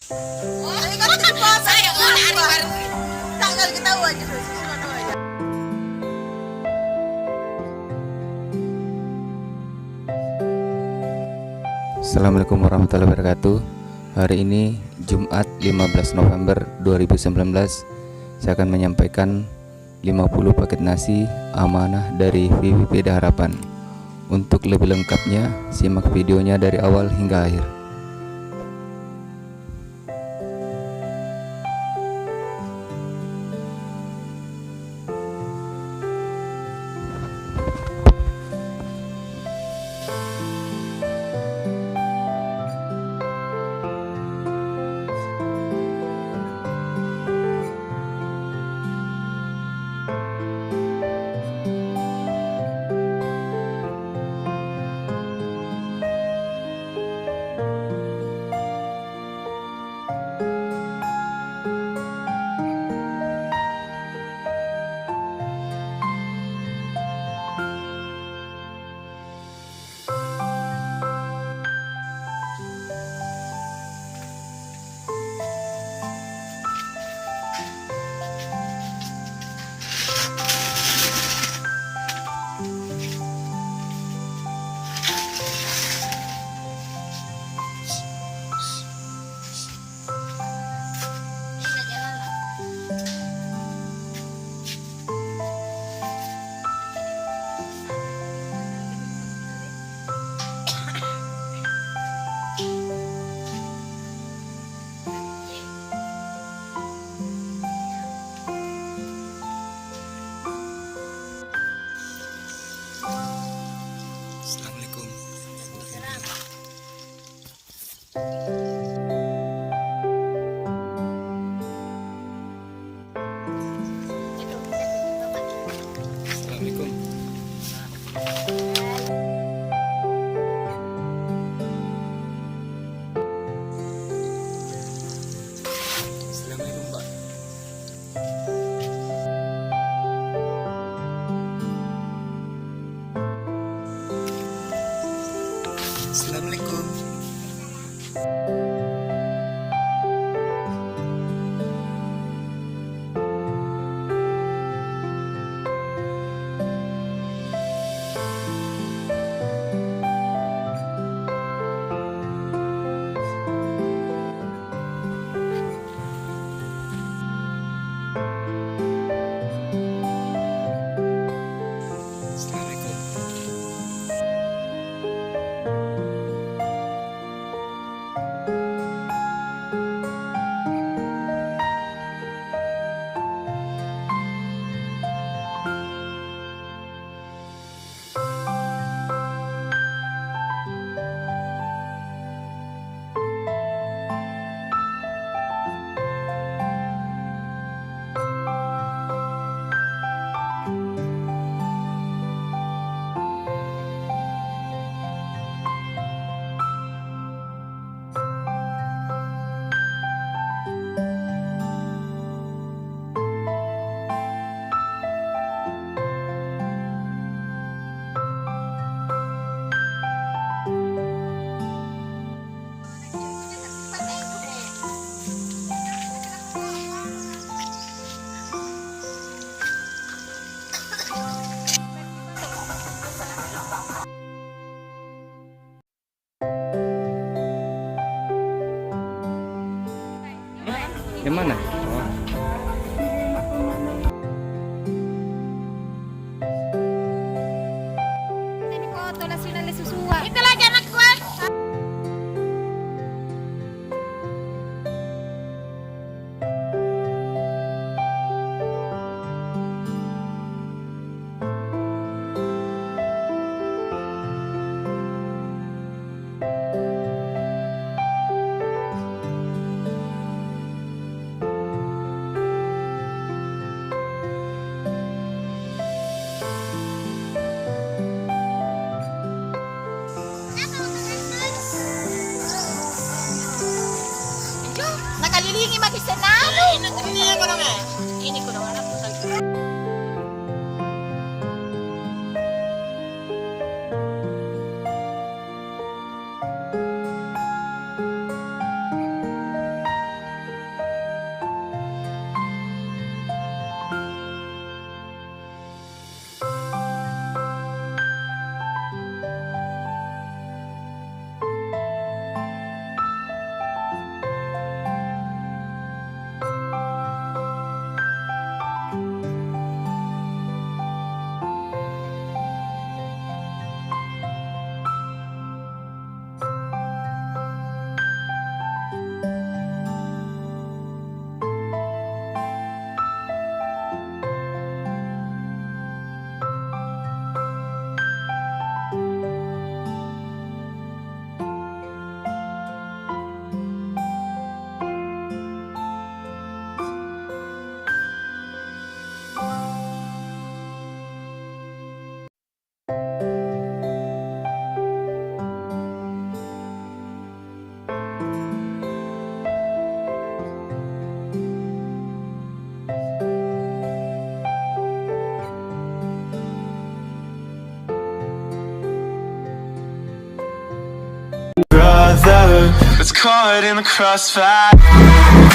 Saya kan dipotong. Saya hari baru. Tanggal ketahuan justru susulan aja. Assalamualaikum warahmatullahi wabarakatuh. Hari ini Jumat 15 November 2019, saya akan menyampaikan 50 paket nasi amanah dari VVP Harapan. Untuk lebih lengkapnya, simak videonya dari awal hingga akhir. Assalamualaikum. Assalamualaikum. Assalamualaikum, Pak. Assalamualaikum. Yang mana? Oh. Ini foto nasional susua. Itu lagi anak gua. Nakalilingi magisenado. Ini ko na nga. Ini ko na nga. gets caught in the crossfire.